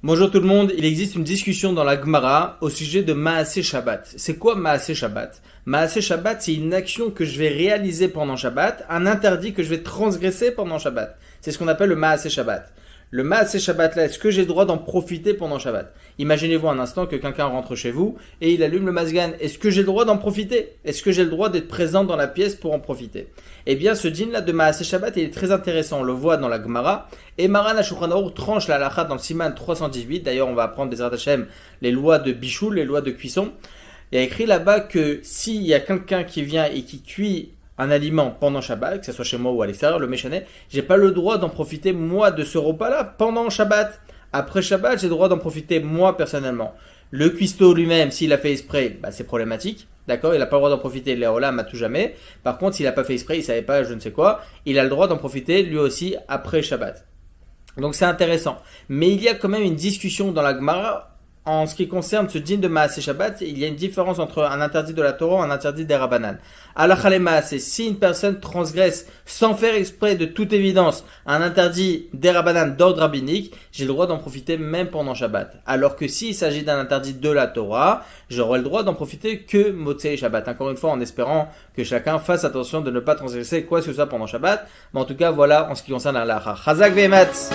Bonjour tout le monde, il existe une discussion dans la Gemara au sujet de Maaseh Shabbat. C'est quoi Maaseh Shabbat? Maaseh Shabbat, c'est une action que je vais réaliser pendant Shabbat, un interdit que je vais transgresser pendant Shabbat. C'est ce qu'on appelle le Maaseh Shabbat. Le Maaseh Shabbat là, est-ce que j'ai le droit d'en profiter pendant Shabbat? Imaginez-vous un instant que quelqu'un rentre chez vous et il allume le Mazgan. Est-ce que j'ai le droit d'en profiter? Est-ce que j'ai le droit d'être présent dans la pièce pour en profiter? Eh bien, ce dîn là de Maaseh Shabbat, il est très intéressant. On le voit dans la Gemara. Et Maran HaShulchan Aruch tranche la halakha dans le Siman 318. D'ailleurs, on va apprendre des Hashem, les lois de bichoul, les lois de cuisson. Il y a écrit là-bas que s'il y a quelqu'un qui vient et qui cuit un aliment pendant Shabbat, que ce soit chez moi ou à l'extérieur, le méchané, j'ai pas le droit d'en profiter moi de ce repas-là pendant Shabbat. Après Shabbat, j'ai le droit d'en profiter moi personnellement. Le cuistot lui-même, s'il a fait exprès, c'est problématique. D'accord, il n'a pas le droit d'en profiter, Léolam à tout jamais. Par contre, s'il n'a pas fait exprès, il savait pas, je ne sais quoi, il a le droit d'en profiter lui aussi après Shabbat. Donc c'est intéressant. Mais il y a quand même une discussion dans la Gemara. En ce qui concerne ce dîn de Maaseh Shabbat, il y a une différence entre un interdit de la Torah et un interdit des Rabbanan. Halakha lema, c'est si une personne transgresse sans faire exprès de toute évidence un interdit des Rabbanan d'ordre rabbinique, j'ai le droit d'en profiter même pendant Shabbat. Alors que s'il s'agit d'un interdit de la Torah, j'aurai le droit d'en profiter que Motzei Shabbat. Encore une fois, en espérant que chacun fasse attention de ne pas transgresser quoi que ce soit pendant Shabbat. Mais en tout cas, voilà en ce qui concerne la halakha. Chazak ve'ematz.